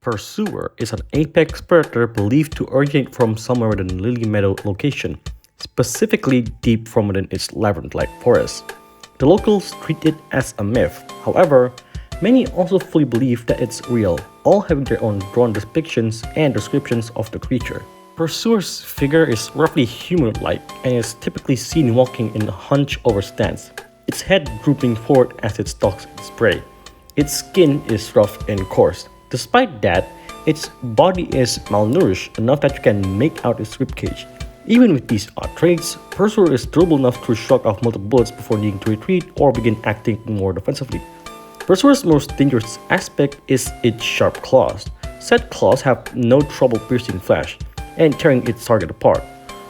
Pursuer is an apex predator believed to originate from somewhere within Lily Meadow location, specifically deep from within its labyrinth-like forest. The locals treat it as a myth. However, many also fully believe that it's real, all having their own drawn depictions and descriptions of the creature. Pursuer's figure is roughly human-like and is typically seen walking in a hunch-over stance, its head drooping forward as it stalks its prey. Its skin is rough and coarse. Despite that, its body is malnourished enough that you can make out its ribcage. Even with these odd traits, Pursuer is durable enough to shrug off multiple bullets before needing to retreat or begin acting more defensively. Pursuer's most dangerous aspect is its sharp claws. Said claws have no trouble piercing flesh and tearing its target apart.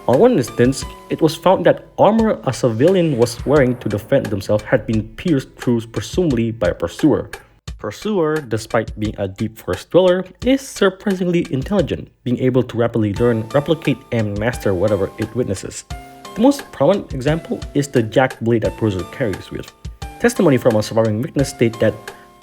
On one instance, it was found that armor a civilian was wearing to defend themselves had been pierced through presumably by a Pursuer. Pursuer, despite being a deep forest dweller, is surprisingly intelligent, being able to rapidly learn, replicate, and master whatever it witnesses. The most prominent example is the jagged blade that Pursuer carries with. Testimony from a surviving witness state that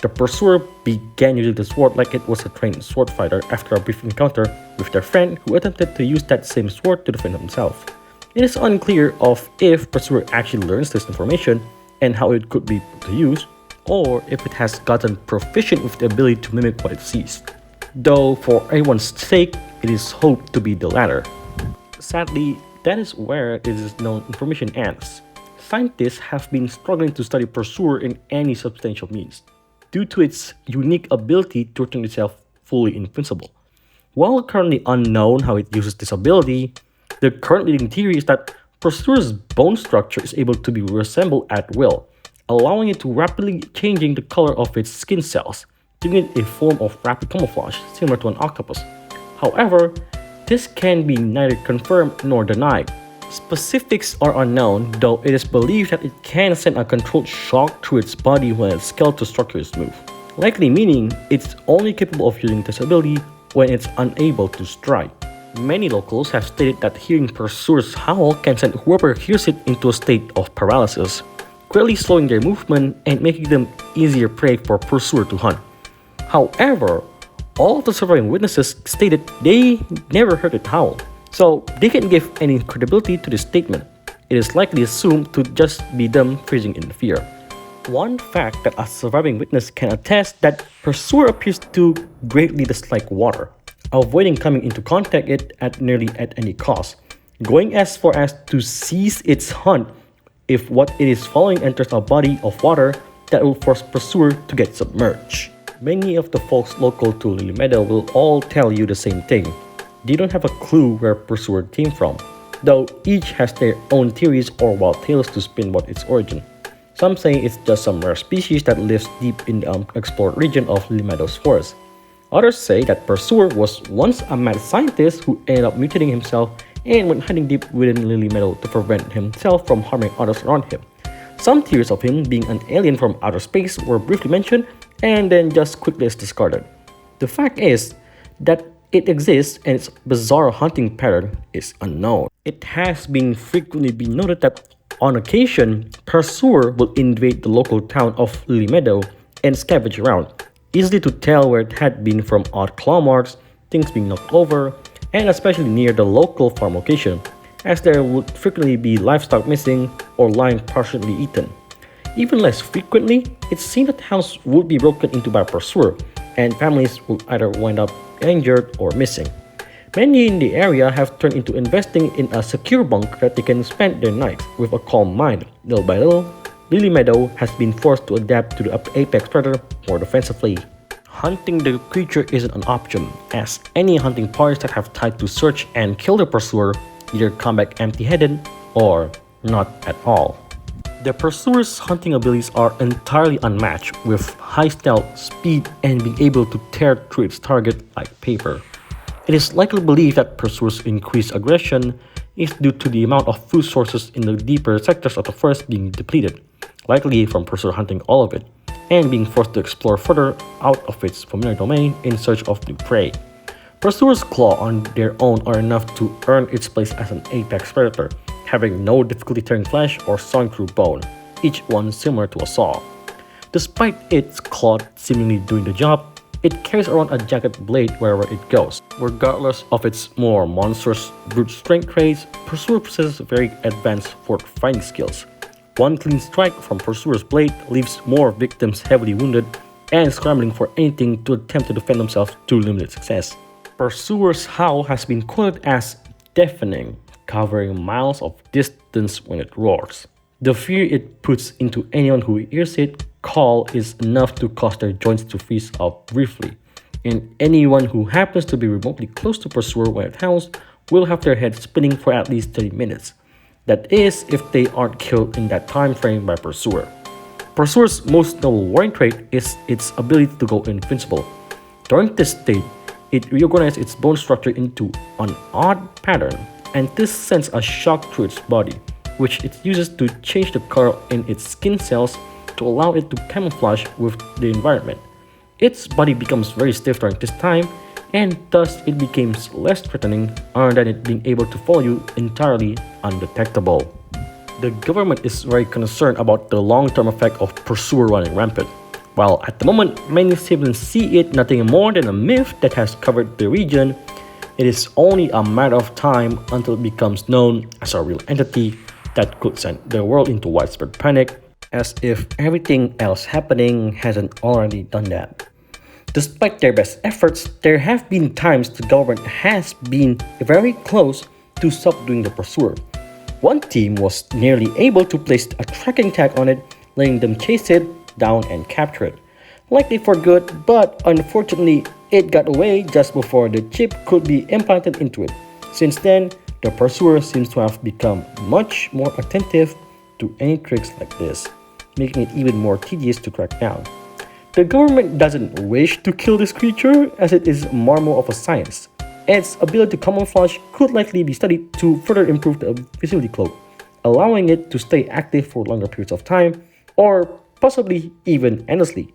the Pursuer began using the sword like it was a trained sword fighter after a brief encounter with their friend who attempted to use that same sword to defend himself. It is unclear of if Pursuer actually learns this information and how it could be put to use, or if it has gotten proficient with the ability to mimic what it sees. Though for everyone's sake, it is hoped to be the latter. Sadly, that is where it is known information ends. Scientists have been struggling to study Pursuer in any substantial means, due to its unique ability to turn itself fully invincible. While currently unknown how it uses this ability, the current leading theory is that Pursuer's bone structure is able to be reassembled at will, allowing it to rapidly changing the color of its skin cells, giving it a form of rapid camouflage similar to an octopus. However, this can be neither confirmed nor denied. Specifics are unknown, though it is believed that it can send a controlled shock through its body when its skeletal structure is moved, likely meaning it's only capable of using this ability when it's unable to strike. Many locals have stated that hearing Pursuer's howl can send whoever hears it into a state of paralysis, greatly slowing their movement and making them easier prey for Pursuer to hunt. However, all of the surviving witnesses stated they never heard it howl, so they can't give any credibility to this statement. It is likely assumed to just be them freezing in fear. One fact that a surviving witness can attest that Pursuer appears to greatly dislike water, avoiding coming into contact with it at nearly at any cost, going as far as to cease its hunt if what it is following enters a body of water that will force Pursuer to get submerged. Many of the folks local to Lily Meadow will all tell you the same thing. They don't have a clue where Pursuer came from, though each has their own theories or wild tales to spin about its origin. Some say it's just some rare species that lives deep in the unexplored region of Lily Meadow's forest. Others say that Pursuer was once a mad scientist who ended up mutating himself and went hiding deep within Lily Meadow to prevent himself from harming others around him. Some theories of him being an alien from outer space were briefly mentioned and then just quickly discarded. The fact is that it exists and its bizarre hunting pattern is unknown. It has been frequently been noted that on occasion, Pursuer will invade the local town of Lily Meadow and scavenge around, easily to tell where it had been from odd claw marks, things being knocked over, and especially near the local farm location, as there would frequently be livestock missing or lying partially eaten. Even less frequently, it's seen that houses would be broken into by Pursuer, and families will either wind up injured or missing. Many in the area have turned into investing in a secure bunker that they can spend their nights with a calm mind. Little by little, Lily Meadow has been forced to adapt to the apex predator more defensively. Hunting the creature isn't an option, as any hunting parties that have tried to search and kill the Pursuer either come back empty-headed or not at all. The Pursuer's hunting abilities are entirely unmatched, with high stealth, speed, and being able to tear through its target like paper. It is likely believed that Pursuer's increased aggression is due to the amount of food sources in the deeper sectors of the forest being depleted, likely from Pursuer hunting all of it, and being forced to explore further out of its familiar domain in search of new prey. Pursuer's claws on their own are enough to earn its place as an apex predator, having no difficulty tearing flesh or sawing through bone, each one similar to a saw. Despite its claw seemingly doing the job, It carries around a jagged blade wherever it goes. Regardless of its more monstrous brute strength traits, Pursuer possesses very advanced fighting skills. One clean strike from Pursuer's blade leaves more victims heavily wounded and scrambling for anything to attempt to defend themselves to limited success. Pursuer's howl has been quoted as deafening, covering miles of distance when it roars. The fear it puts into anyone who hears it call is enough to cause their joints to freeze up briefly, and anyone who happens to be remotely close to Pursuer when it howls will have their head spinning for at least 30 minutes. That is, if they aren't killed in that time frame by Pursuer. Pursuer's most notable warring trait is its ability to go invincible. During this state, it reorganizes its bone structure into an odd pattern, and this sends a shock through its body, which it uses to change the color in its skin cells to allow it to camouflage with the environment. Its body becomes very stiff during this time, and thus it becomes less threatening other than it being able to follow you entirely undetectable. The government is very concerned about the long-term effect of Pursuer running rampant. While at the moment many civilians see it nothing more than a myth that has covered the region, it is only a matter of time until it becomes known as a real entity that could send the world into widespread panic, as if everything else happening hasn't already done that. Despite their best efforts, there have been times the government has been very close to subduing the Pursuer. One team was nearly able to place a tracking tag on it, letting them chase it down and capture it. Likely for good, but unfortunately, it got away just before the chip could be implanted into it. Since then, the Pursuer seems to have become much more attentive to any tricks like this, making it even more tedious to track down. The government doesn't wish to kill this creature as it is a marvel of a science. Its ability to camouflage could likely be studied to further improve the visibility cloak, allowing it to stay active for longer periods of time, or possibly even endlessly.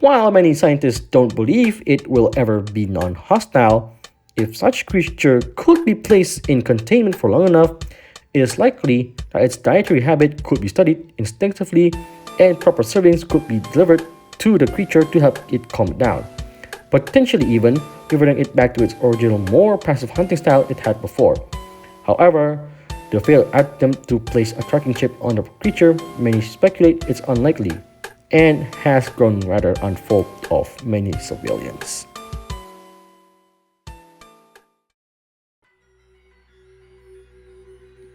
While many scientists don't believe it will ever be non-hostile, if such creature could be placed in containment for long enough, it is likely that its dietary habit could be studied extensively and proper servings could be delivered to the creature to help it calm down, potentially even reverting it back to its original more passive hunting style it had before. However, the failed attempt to place a tracking chip on the creature many speculate it's unlikely, and has grown rather unfold of many civilians.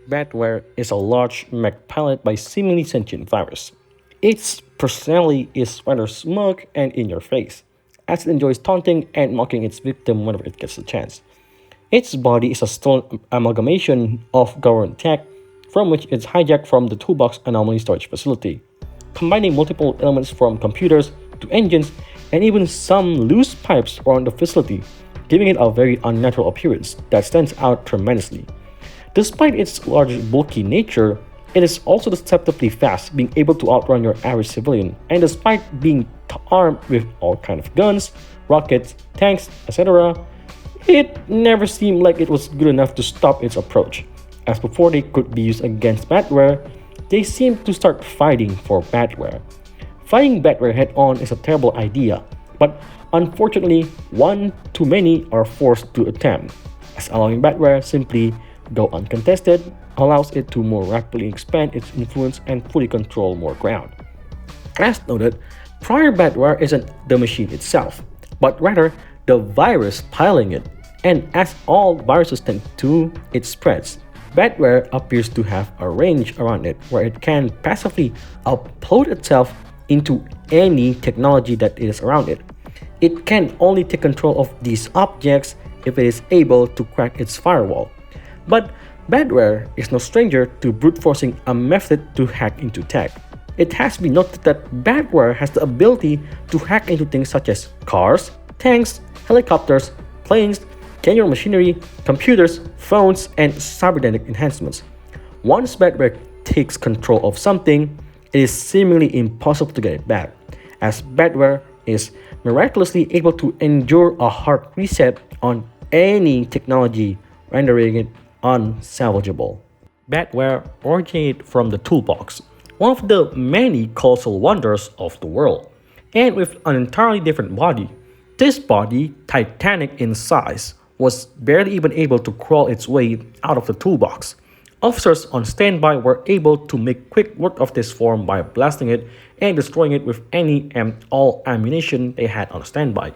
Badware is a large mech piloted by seemingly sentient virus. Its personality is rather smug and in your face, as it enjoys taunting and mocking its victim whenever it gets a chance. Its body is a stolen amalgamation of government tech, from which it's hijacked from the Toolbox Anomaly Storage Facility, combining multiple elements from computers to engines and even some loose pipes around the facility, giving it a very unnatural appearance that stands out tremendously. Despite its large bulky nature, it is also deceptively fast, being able to outrun your average civilian, and despite being armed with all kinds of guns, rockets, tanks, etc., it never seemed like it was good enough to stop its approach, as before they could be used against Badware, they seemed to start fighting for Badware. Fighting Badware head-on is a terrible idea, but unfortunately, one too many are forced to attempt, as allowing Badware simply go uncontested allows it to more rapidly expand its influence and fully control more ground. As noted, prior Badware isn't the machine itself, but rather the virus piling it, and as all viruses tend to, it spreads. Badware appears to have a range around it where it can passively upload itself into any technology that is around it. It can only take control of these objects if it is able to crack its firewall. But Badware is no stranger to brute forcing a method to hack into tech. It has been noted that Badware has the ability to hack into things such as cars, tanks, helicopters, planes, general machinery, computers, phones, and cybernetic enhancements. Once Badware takes control of something, it is seemingly impossible to get it back, as Badware is miraculously able to endure a hard reset on any technology, rendering it unsalvageable. Badware originated from the Toolbox, one of the many colossal wonders of the world, and with an entirely different body. This body, titanic in size, was barely even able to crawl its way out of the toolbox. Officers on standby were able to make quick work of this form by blasting it and destroying it with any and all ammunition they had on standby,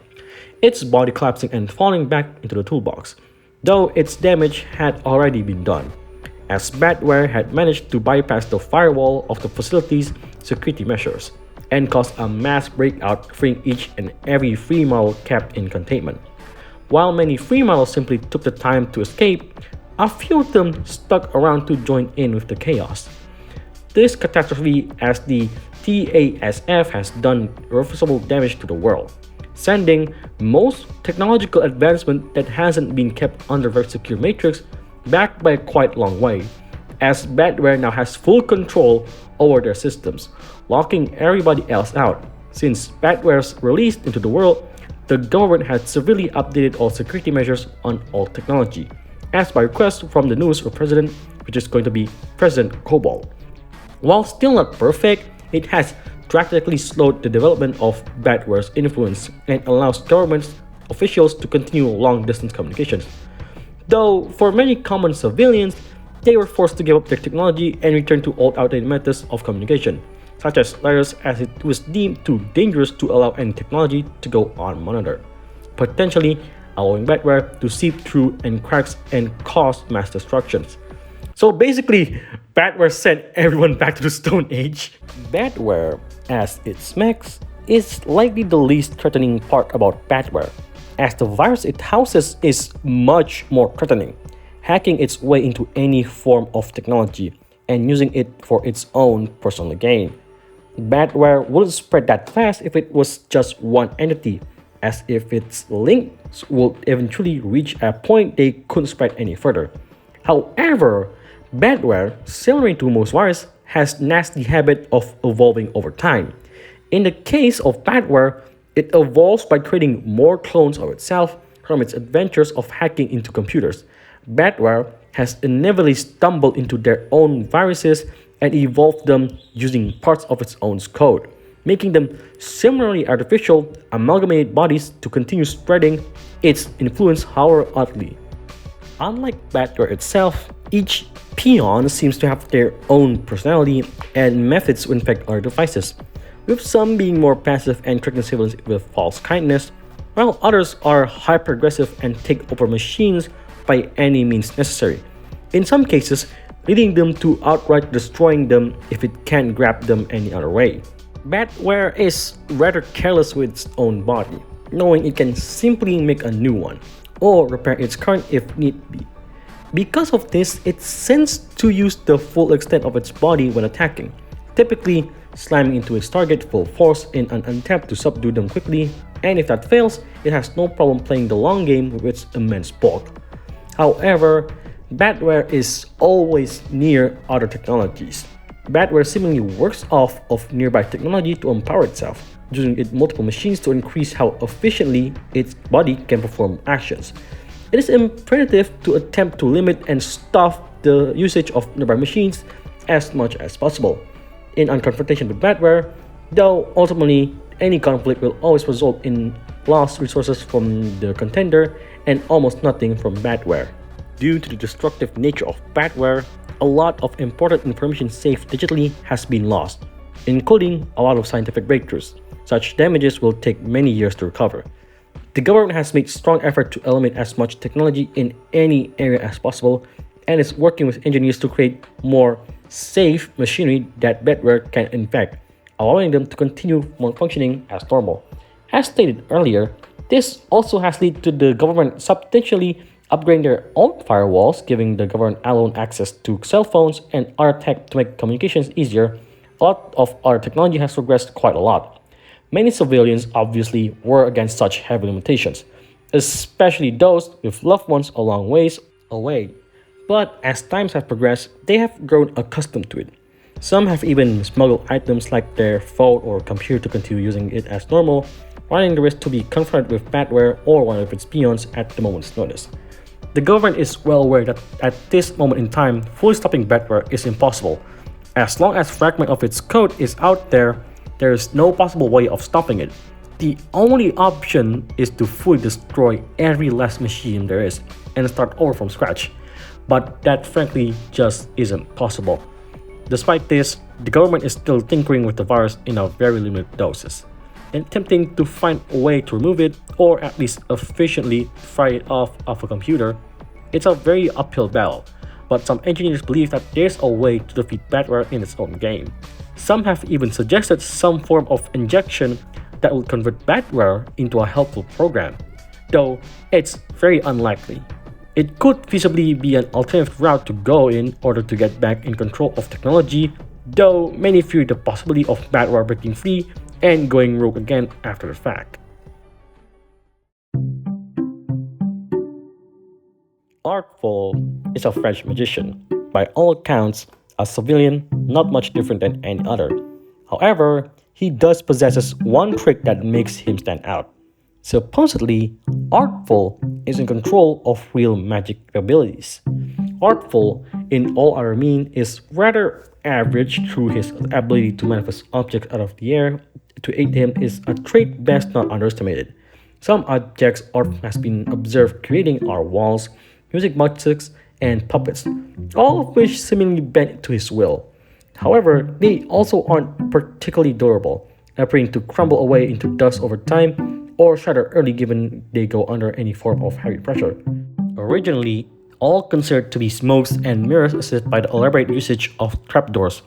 its body collapsing and falling back into the toolbox, though its damage had already been done, as Badware had managed to bypass the firewall of the facility's security measures and cause a mass breakout, freeing each and every free model kept in containment. While many free models simply took the time to escape, a few of them stuck around to join in with the chaos. This catastrophe, as the TASF has done irreversible damage to the world, sending most technological advancement that hasn't been kept under a very secure matrix back by a quite long way, as Badware now has full control over their systems, locking everybody else out. Since Badware's release into the world, the government has severely updated all security measures on all technology, as by request from the newest president, which is going to be President Cobalt. While still not perfect, it has drastically slowed the development of Badware's influence and allows government officials to continue long-distance communications. Though for many common civilians, they were forced to give up their technology and return to old outdated methods of communication, such as letters, as it was deemed too dangerous to allow any technology to go unmonitored, potentially allowing Badware to seep through and cracks and cause mass destructions. So basically, Badware sent everyone back to the Stone Age. Badware, as it smacks, is likely the least threatening part about Badware, as the virus it houses is much more threatening, hacking its way into any form of technology and using it for its own personal gain. Badware wouldn't spread that fast if it was just one entity, as if its links would eventually reach a point they couldn't spread any further. However, Badware, similar to most viruses, has nasty habit of evolving over time. In the case of Badware, it evolves by creating more clones of itself from its adventures of hacking into computers. Badware has inevitably stumbled into their own viruses and evolved them using parts of its own code, making them similarly artificial, amalgamated bodies to continue spreading its influence however oddly. Unlike Badware itself, each peon seems to have their own personality and methods to infect other devices, with some being more passive and tricking civilians with false kindness, while others are hyper-aggressive and take over machines by any means necessary, in some cases leading them to outright destroying them if it can't grab them any other way. Badware is rather careless with its own body, knowing it can simply make a new one, or repair its current if need be. Because of this, it tends to use the full extent of its body when attacking, typically slamming into its target full force in an attempt to subdue them quickly, and if that fails, it has no problem playing the long game with its immense bulk. However, Badware is always near other technologies. Badware seemingly works off of nearby technology to empower itself, using its multiple machines to increase how efficiently its body can perform actions. It is imperative to attempt to limit and stop the usage of nearby machines as much as possible. In unconfrontation with Badware, though ultimately any conflict will always result in lost resources from the contender and almost nothing from Badware. Due to the destructive nature of Badware, a lot of important information saved digitally has been lost, including a lot of scientific breakthroughs. Such damages will take many years to recover. The government has made strong effort to eliminate as much technology in any area as possible and is working with engineers to create more safe machinery that Badware can infect, allowing them to continue functioning as normal. As stated earlier, this also has led to the government substantially upgrading their own firewalls, giving the government alone access to cell phones and other tech to make communications easier. A lot of our technology has progressed quite a lot. Many civilians obviously were against such heavy limitations, especially those with loved ones a long ways away. But as times have progressed, they have grown accustomed to it. Some have even smuggled items like their phone or computer to continue using it as normal, running the risk to be confronted with Badware or one of its peons at the moment's notice. The government is well aware that at this moment in time, fully stopping Badware is impossible. As long as a fragment of its code is out there, there is no possible way of stopping it. The only option is to fully destroy every last machine there is and start over from scratch. But that frankly just isn't possible. Despite this, the government is still tinkering with the virus in a very limited doses and attempting to find a way to remove it or at least efficiently fry it off of a computer. It's a very uphill battle, but some engineers believe that there's a way to defeat badware in its own game. Some have even suggested some form of injection that would convert badware into a helpful program, though it's very unlikely. It could feasibly be an alternative route to go in order to get back in control of technology, though many fear the possibility of badware breaking free and going rogue again after the fact. Artful is a French magician, by all accounts, a civilian not much different than any other. However, he does possesses one trick that makes him stand out. Supposedly, Artful is in control of real magic abilities. Artful, in all other mean, is rather average through his ability to manifest objects out of the air. To aid him is a trait best not underestimated. Some objects Artful has been observed creating are walls, music boxes, and puppets, all of which seemingly bend to his will. However, they also aren't particularly durable, appearing to crumble away into dust over time or shatter early given they go under any form of heavy pressure. Originally, all considered to be smokes and mirrors assisted by the elaborate usage of trapdoors.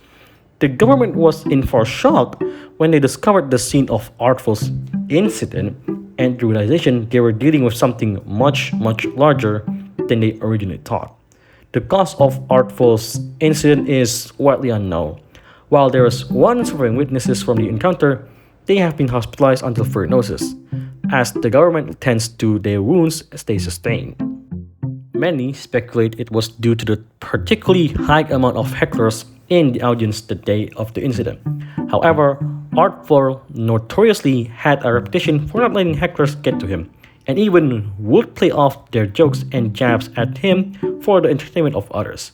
The government was in for a shock when they discovered the scene of Artful's incident and the realization they were dealing with something much larger than they originally thought. The cause of Artful's incident is widely unknown. While there is one surviving witnesses from the encounter, they have been hospitalized until further notice, as the government tends to their wounds stay sustained. Many speculate it was due to the particularly high amount of hecklers in the audience the day of the incident. However, Artful notoriously had a reputation for not letting hecklers get to him, and even would play off their jokes and jabs at him for the entertainment of others.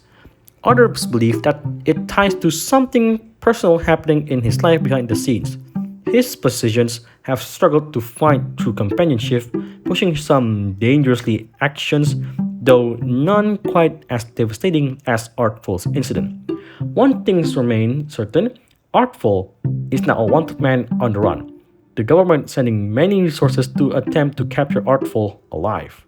Others believe that it ties to something personal happening in his life behind the scenes. His positions have struggled to find true companionship, pushing some dangerously actions, though none quite as devastating as Artful's incident. One thing remains certain: Artful is now a wanted man on the run. The government sending many resources to attempt to capture Artful alive.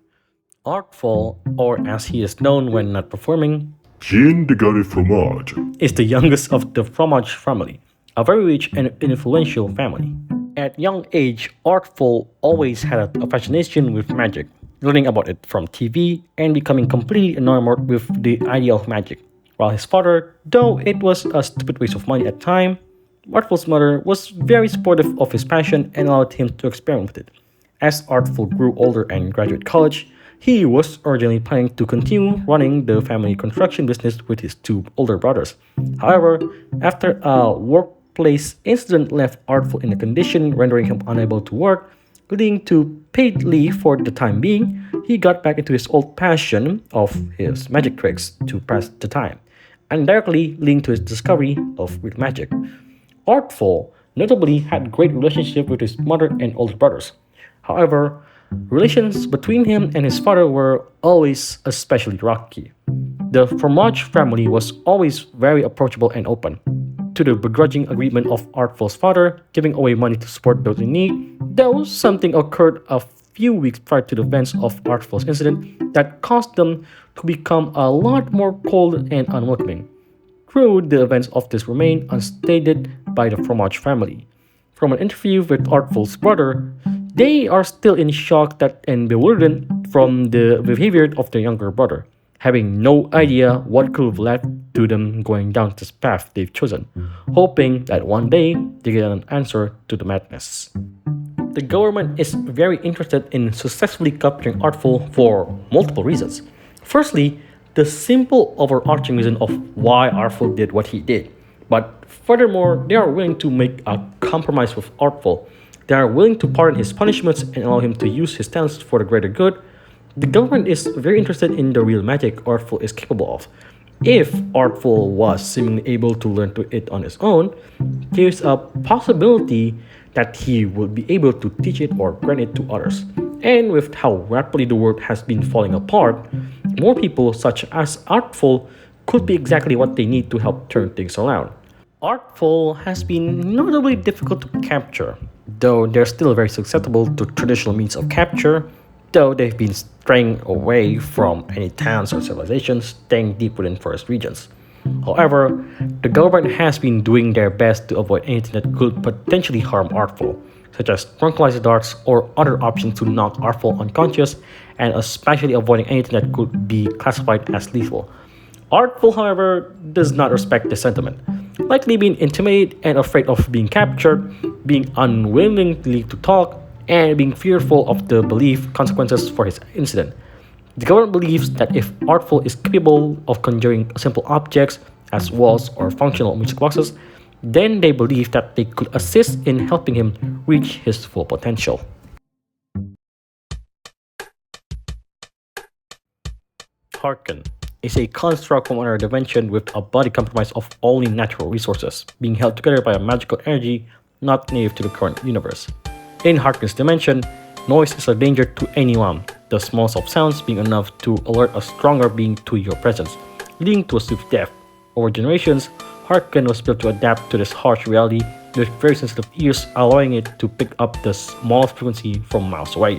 Artful, or as he is known when not performing, Jean de Gare Fromage. is the youngest of the Fromage family, a very rich and influential family. At young age, Artful always had a fascination with magic, learning about it from TV and becoming completely enamored with the idea of magic. While his father, though it was a stupid waste of money at the time, Artful's mother was very supportive of his passion and allowed him to experiment with it. As Artful grew older and graduated college, he was originally planning to continue running the family construction business with his two older brothers. However, after a workplace incident left Artful in a condition rendering him unable to work, leading to paid leave for the time being, he got back into his old passion of his magic tricks to pass the time, and directly leading to his discovery of real magic. Artful notably had great relationship with his mother and older brothers. However, relations between him and his father were always especially rocky. The Fromage family was always very approachable and open, to the begrudging agreement of Artful's father giving away money to support those in need, though something occurred a few weeks prior to the events of Artful's incident that caused them to become a lot more cold and unwelcoming. Through the events of this remain unstated by the Fromage family. From an interview with Artful's brother, they are still in shock and bewildered from the behavior of their younger brother, having no idea what could have led to them going down this path they've chosen, hoping that one day they get an answer to the madness. The government is very interested in successfully capturing Artful for multiple reasons. Firstly, the simple overarching reason of why Artful did what he did. But furthermore, they are willing to make a compromise with Artful. They are willing to pardon his punishments and allow him to use his talents for the greater good. The government is very interested in the real magic Artful is capable of. If Artful was seemingly able to learn to it on his own, there's a possibility that he would be able to teach it or grant it to others. And with how rapidly the world has been falling apart, more people, such as Artful, could be exactly what they need to help turn things around. Artful has been notably difficult to capture, though they're still very susceptible to traditional means of capture, though they've been straying away from any towns or civilizations, staying deep within forest regions. However, the government has been doing their best to avoid anything that could potentially harm Artful, such as tranquilizer darts or other options to knock Artful unconscious, and especially avoiding anything that could be classified as lethal. Artful, however, does not respect this sentiment, likely being intimidated and afraid of being captured, being unwillingly to talk, and being fearful of the believed consequences for his incident. The government believes that if Artful is capable of conjuring simple objects as walls or functional music boxes, then they believe that they could assist in helping him reach his full potential. Harken is a construct from another dimension with a body comprised of only natural resources, being held together by a magical energy not native to the current universe. In Harken's dimension, noise is a danger to anyone, the smallest of sounds being enough to alert a stronger being to your presence, leading to a swift death. Over generations, Harken was built to adapt to this harsh reality with very sensitive ears, allowing it to pick up the smallest frequency from miles away.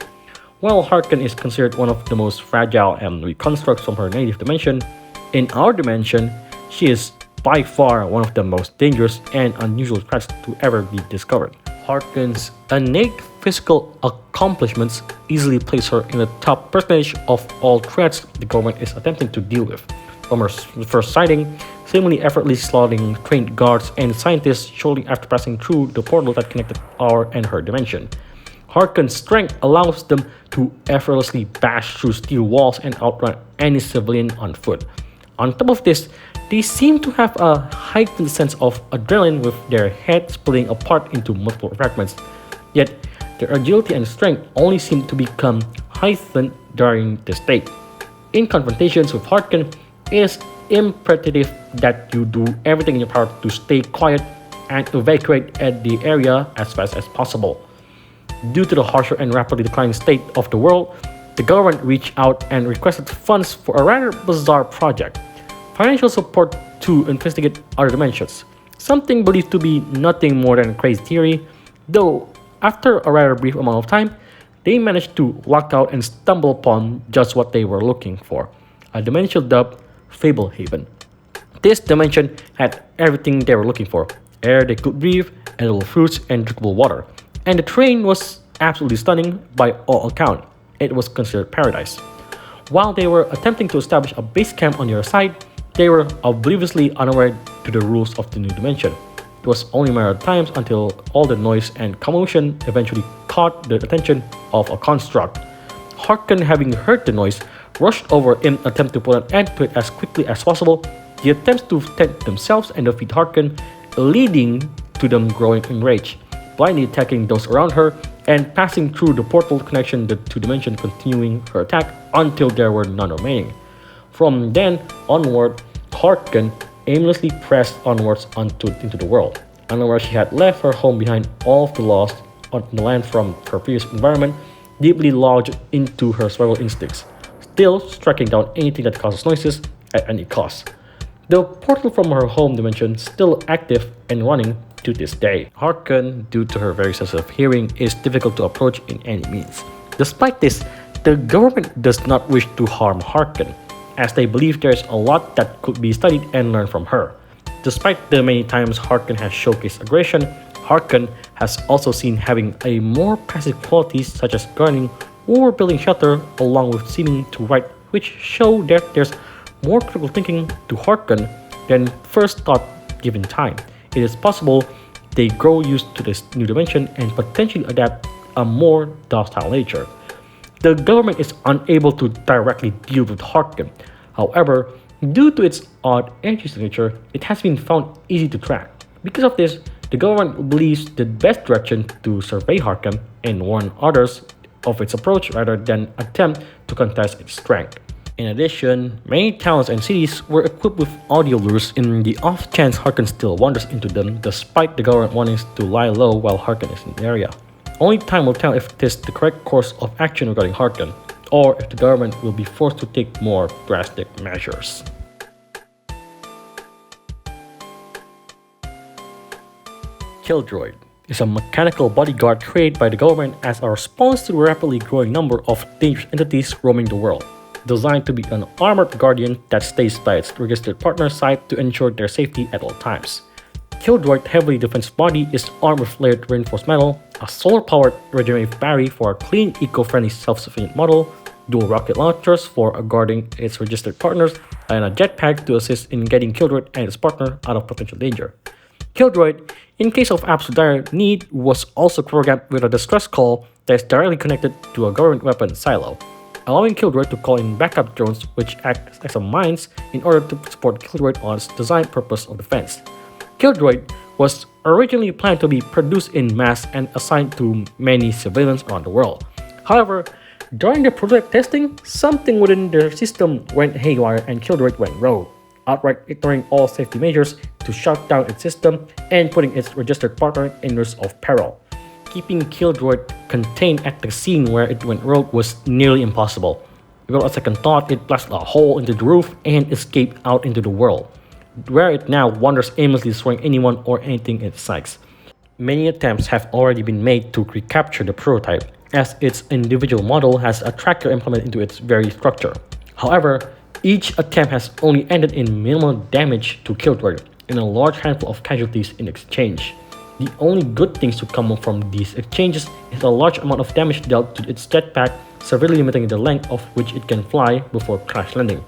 While Harken is considered one of the most fragile and weak constructs from her native dimension, in our dimension, she is by far one of the most dangerous and unusual threats to ever be discovered. Harken's innate physical accomplishments easily place her in the top percentage of all threats the government is attempting to deal with. From her first sighting, seemingly effortlessly slaughtering trained guards and scientists shortly after passing through the portal that connected our and her dimension. Harken's strength allows them to effortlessly bash through steel walls and outrun any civilian on foot. On top of this, they seem to have a heightened sense of adrenaline with their heads splitting apart into multiple fragments. Yet, their agility and strength only seem to become heightened during this state. In confrontations with Harken, it is imperative that you do everything in your power to stay quiet and evacuate the area as fast as possible. Due to the harsher and rapidly declining state of the world, the government reached out and requested funds for a rather bizarre project: financial support to investigate other dimensions, something believed to be nothing more than a crazy theory, though after a rather brief amount of time, they managed to luck out and stumble upon just what they were looking for: a dimension dubbed Fablehaven. This dimension had everything they were looking for: air they could breathe, edible fruits, and drinkable water. And the terrain was absolutely stunning by all account. It was considered paradise. While they were attempting to establish a base camp on the other side, they were obliviously unaware to the rules of the new dimension. It was only a matter of time until all the noise and commotion eventually caught the attention of a construct. Harken, having heard the noise, rushed over in an attempt to put an end to it as quickly as possible. The attempts to protect themselves and defeat Harken, leading to them growing enraged, blindly attacking those around her, and passing through the portal connection the two dimensions, continuing her attack until there were none remaining. From then onward, Harken aimlessly pressed onwards into the world, unaware she had left her home behind, all of the lost on the land from her previous environment, deeply lodged into her survival instincts, still striking down anything that causes noises at any cost. The portal from her home dimension still active and running to this day. Harken, due to her very sensitive hearing, is difficult to approach in any means. Despite this, the government does not wish to harm Harken, as they believe there is a lot that could be studied and learned from her. Despite the many times Harken has showcased aggression, Harken has also seen having a more passive qualities such as gardening or building shelter, along with seeming to write, which show that there's more critical thinking to Harken than first thought given time. It is possible they grow used to this new dimension and potentially adapt a more docile nature. The government is unable to directly deal with Harken. However, due to its odd energy signature, it has been found easy to track. Because of this, the government believes the best direction to survey Harken and warn others of its approach rather than attempt to contest its strength. In addition, many towns and cities were equipped with audio lures in the off chance Harken still wanders into them despite the government wanting to lie low while Harken is in the area. Only time will tell if it is the correct course of action regarding Harken, or if the government will be forced to take more drastic measures. Kildroid is a mechanical bodyguard created by the government as a response to the rapidly growing number of dangerous entities roaming the world. Designed to be an armored guardian that stays by its registered partner's side to ensure their safety at all times. Kildroid's heavily defensive body is armed with layered reinforced metal, a solar-powered regenerative battery for a clean, eco-friendly, self-sufficient model, dual rocket launchers for guarding its registered partners, and a jetpack to assist in getting Kildroid and its partner out of potential danger. Kildroid, in case of absolute dire need, was also programmed with a distress call that is directly connected to a government weapon silo, allowing Kildroid to call in backup drones which act as mines in order to support Kildroid on its designed purpose of defense. Kildroid was originally planned to be produced in mass and assigned to many civilians around the world. However, during the prototype testing, something within their system went haywire and Kildroid went rogue, outright ignoring all safety measures to shut down its system and putting its registered partner in risk of peril. Keeping Kildroid contained at the scene where it went rogue was nearly impossible. Without a second thought, it blasted a hole into the roof and escaped out into the world, where it now wanders aimlessly destroying anyone or anything it sights. Many attempts have already been made to recapture the prototype, as its individual model has a tracker implemented into its very structure. However, each attempt has only ended in minimal damage to Kildroid and a large handful of casualties in exchange. The only good things to come from these exchanges is a large amount of damage dealt to its jetpack, severely limiting the length of which it can fly before crash landing.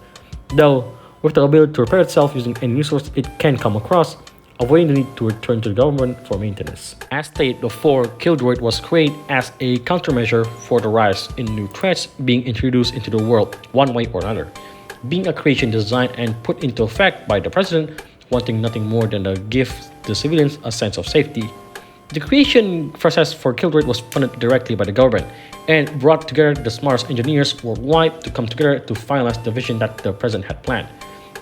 Though, with the ability to repair itself using any resource it can come across, avoiding the need to return to the government for maintenance. As stated before, Kildroid was created as a countermeasure for the rise in new threats being introduced into the world one way or another. Being a creation designed and put into effect by the president, wanting nothing more than to give the civilians a sense of safety. The creation process for Kildroid was funded directly by the government and brought together the smartest engineers worldwide to come together to finalize the vision that the president had planned.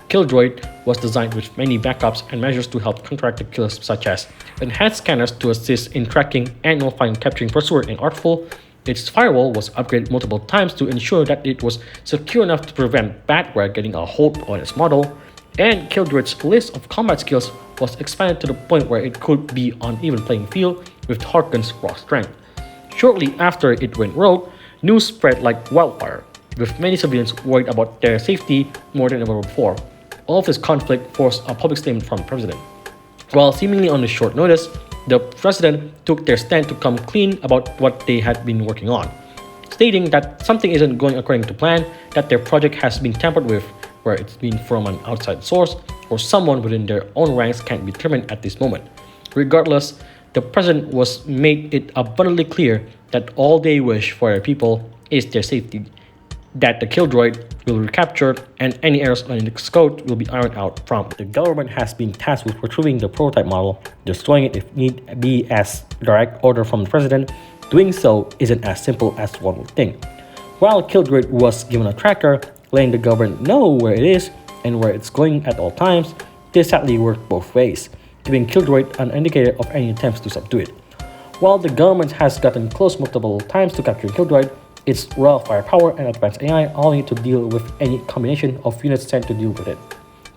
Kildroid was designed with many backups and measures to help counteract the killers, such as enhanced scanners to assist in tracking and nullifying capturing Pursuer and Artful. Its firewall was upgraded multiple times to ensure that it was secure enough to prevent badware getting a hold on its model, and Kildroid's list of combat skills was expanded to the point where it could be on even playing field with Harken's raw strength. Shortly after it went rogue, news spread like wildfire, with many civilians worried about their safety more than ever before. All of this conflict forced a public statement from the president. While seemingly on a short notice, the president took their stand to come clean about what they had been working on, stating that something isn't going according to plan, that their project has been tampered with, where it's been from an outside source or someone within their own ranks can't be determined at this moment. Regardless, the president was made it abundantly clear that all they wish for their people is their safety, that the Kildroid will be recaptured and any errors on its code will be ironed out from. The government has been tasked with retrieving the prototype model, destroying it if need be as direct order from the president. Doing so isn't as simple as one would think. While Kildroid was given a tracker, letting the government know where it is and where it's going at all times, this sadly worked both ways, giving Kildroid an indicator of any attempts to subdue it. While the government has gotten close multiple times to capturing Kildroid, its raw firepower and advanced AI all need to deal with any combination of units sent to deal with it.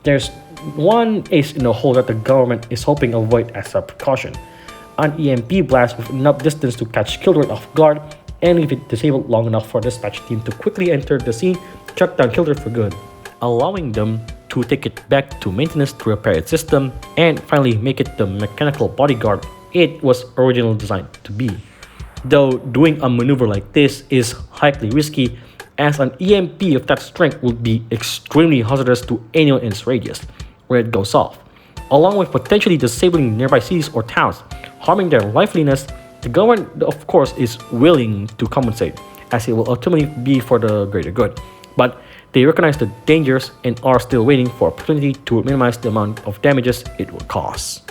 There's one ace in the hole that the government is hoping to avoid as a precaution: an EMP blast with enough distance to catch Kildroid off guard and leave it disabled long enough for a dispatch team to quickly enter the scene, shut down Kildroid for good, allowing them to take it back to maintenance to repair its system and finally make it the mechanical bodyguard it was originally designed to be. Though doing a maneuver like this is highly risky, as an EMP of that strength would be extremely hazardous to anyone in its radius where it goes off, along with potentially disabling nearby cities or towns, harming their liveliness. The government, of course, is willing to compensate, as it will ultimately be for the greater good, but they recognize the dangers and are still waiting for opportunity to minimize the amount of damages it will cause.